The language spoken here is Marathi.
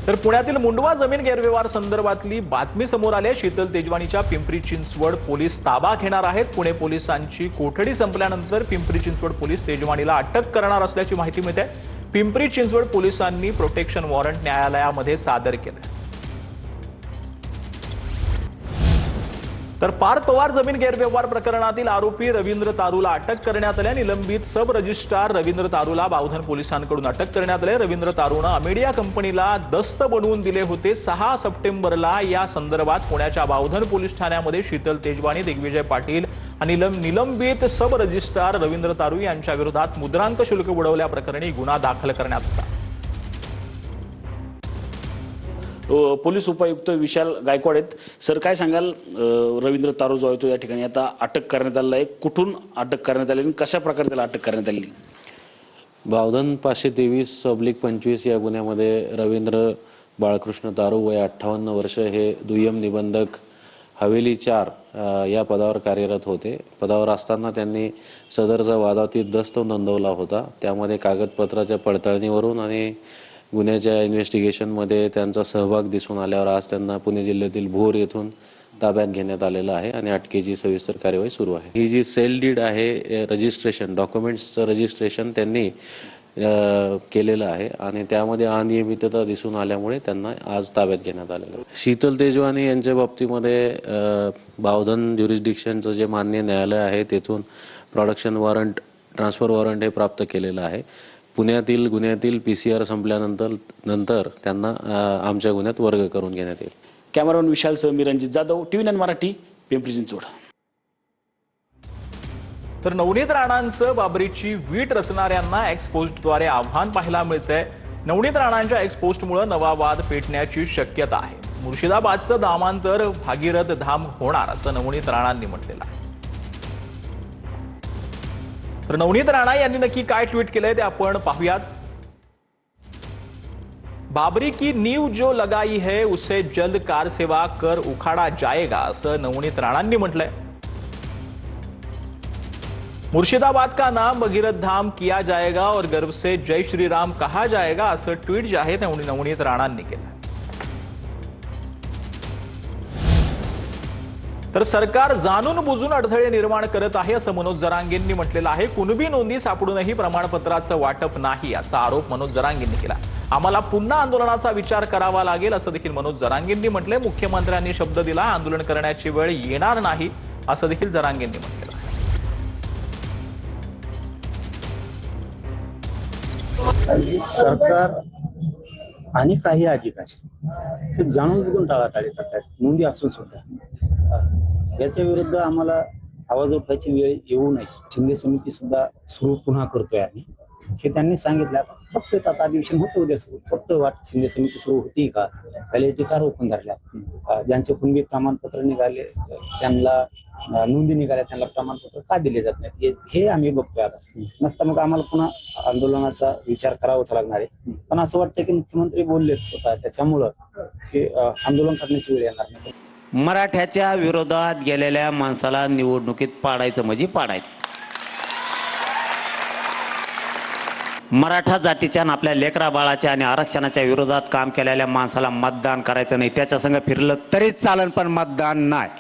तर पुण्यातील मुंडवा जमीन गैरव्यवहार संदर्भातली बातमी समोर आली आहे। शीतल तेजवानीच्या पिंपरी चिंचवड पोलीस ताबा घेणार आहेत। पुणे पोलिसांची कोठडी संपल्यानंतर पिंपरी चिंचवड पोलीस तेजवानीला अटक करणार असल्याची माहिती मिळते। पिंपरी चिंचवड पोलिसांनी प्रोटेक्शन वॉरंट न्यायालयामध्ये सादर केलं। तर पार्थ पवार जमीन गैरव्यवहार प्रकरणातील आरोपी रवींद्र तारूला अटक करण्यात आली। निलंबित सब रजिस्ट्रार रवींद्र तारूला बावधन पोलिसांकडून अटक करण्यात आली। रवींद्र तारूने अमेडिया कंपनीला दस्त बनवून दिले होते। 6 सप्टेंबरला या संदर्भात पुण्याच्या बावधन पोलीस ठाण्यामध्ये शीतल तेजवानी, दिग्विजय पाटील आणि निलंबित सब रजिस्ट्रार रवींद्र तारू यांच्या विरोधात मुद्रांक शुल्क बुडवल्याप्रकरणी गुन्हा दाखल करण्यात आला। पोलीस उपायुक्त विशाल गायकवाड आहेत। सर, काय सांगाल, रवींद्र तारू जो आहे तो या ठिकाणी आता अटक करण्यात आलेला आहे, कुठून अटक करण्यात आली आणि कशा प्रकारे त्याला अटक करण्यात आली? बावधन 523/25 या गुन्ह्यामध्ये रवींद्र बाळकृष्ण तारू वय 58 वर्ष हे दुय्यम निबंधक हवेली 4 या पदावर कार्यरत होते। पदावर असताना त्यांनी सदरचा वादातीत दस्त नोंदवला होता। त्यामध्ये कागदपत्राच्या पडताळणीवरून आणि गुन्ह्याच्या इन्व्हेस्टिगेशनमध्ये त्यांचा सहभाग दिसून आल्यावर आज त्यांना पुणे जिल्ह्यातील भोर येथून ताब्यात घेण्यात आलेला आहे आणि अटकेची सविस्तर कार्यवाही सुरू आहे। ही जी सेल डीड आहे, रजिस्ट्रेशन डॉक्युमेंट्सचं रजिस्ट्रेशन त्यांनी केलेलं आहे आणि त्यामध्ये अनियमितता दिसून आल्यामुळे त्यांना आज ताब्यात घेण्यात आलेलं आहे। शीतल तेजवानी यांच्या बाबतीमध्ये बावधन ज्युरिस्डिक्शनचं जे मान्य न्यायालय आहे तेथून प्रोडक्शन वॉरंट, ट्रान्सफर वॉरंट हे प्राप्त केलेलं आहे। पुण्यातील गुन्ह्यातील PCR संपल्यानंतर त्यांना आमच्या गुन्ह्यात वर्ग करून घेण्यात येईल। कॅमेरामन विशाल सह मी रणजित जाधव, TV9 मराठी, पिंपरी चिंचवड। तर नवनीत राणांचं बाबरीची वीट रचणाऱ्यांना एक्सपोस्टद्वारे आव्हान पाहायला मिळतंय। नवनीत राणांच्या एक्सपोस्टमुळे नवा वाद पेटण्याची शक्यता आहे। मुर्शिदाबादचं नामांतर भागीरथ धाम होणार असं नवनीत राणांनी म्हटलेलं आहे। तर नवनीत राणा यांनी नक्की काय ट्विट केलंय ते आपण पाहूयात। बाबरी की नींव जो लगाई है उसे जल्द कार सेवा कर उखाड़ा जाएगा असं नवनीत राणांनी म्हटलंय। मुर्शिदाबाद का नाम भगीरथ धाम किया जाएगा और गर्व से जय श्री राम कहा जाएगा असं ट्विट जे आहे ते नवनीत राणांनी केलं। तर सरकार जाणून बुजून अडथळे निर्माण करत आहे असं मनोज जरांगेंनी म्हटलेलं आहे। कुणबी नोंदी सापडूनही प्रमाणपत्राचं वाटप नाही असा आरोप मनोज जरांगेंनी केला। आम्हाला पुन्हा आंदोलनाचा विचार करावा लागेल असं देखील मनोज जरांगेंनी म्हटलंय। मुख्यमंत्र्यांनी शब्द दिला, आंदोलन करण्याची वेळ येणार नाही असं देखील जरांगेंनी म्हटलेलं आहे। सरकार आणि काही अधिकारी हे जाणून बुजून टाळाटाळी करतात, नोंदी असून सुद्धा। याच्या विरुद्ध आम्हाला आवाज उठवायची वेळ येऊ नये। शिंदे समिती सुद्धा सुरू पुन्हा करतोय आम्ही, हे त्यांनी सांगितलं। फक्त आता अधिवेशन होतं उद्या सुरू, फक्त वाट शिंदे समिती सुरू होती का? व्हॅलिडिटी का रोखून धरल्या? ज्यांचे कुणबी प्रमाणपत्र निघाले, त्यांना नोंदी निघाल्या, त्यांना प्रमाणपत्र का दिले जात नाहीत हे आम्ही बघतोय। आता नसता मग आम्हाला पुन्हा आंदोलनाचा विचार करावाच लागणार आहे। पण असं वाटतं की मुख्यमंत्री बोललेच होता, त्याच्यामुळं हे आंदोलन करण्याची वेळ येणार नाही। मराठ्याच्या विरोधात गेलेल्या माणसाला निवडणुकीत पाडायचं म्हणजे पाडायचं। मराठा जातीच्या आणि आपल्या लेकरा बाळाच्या आणि आरक्षणाच्या विरोधात काम केलेल्या माणसाला मतदान करायचं नाही। त्याच्या संग फिरलं तरीच चालन, पण मतदान नाही।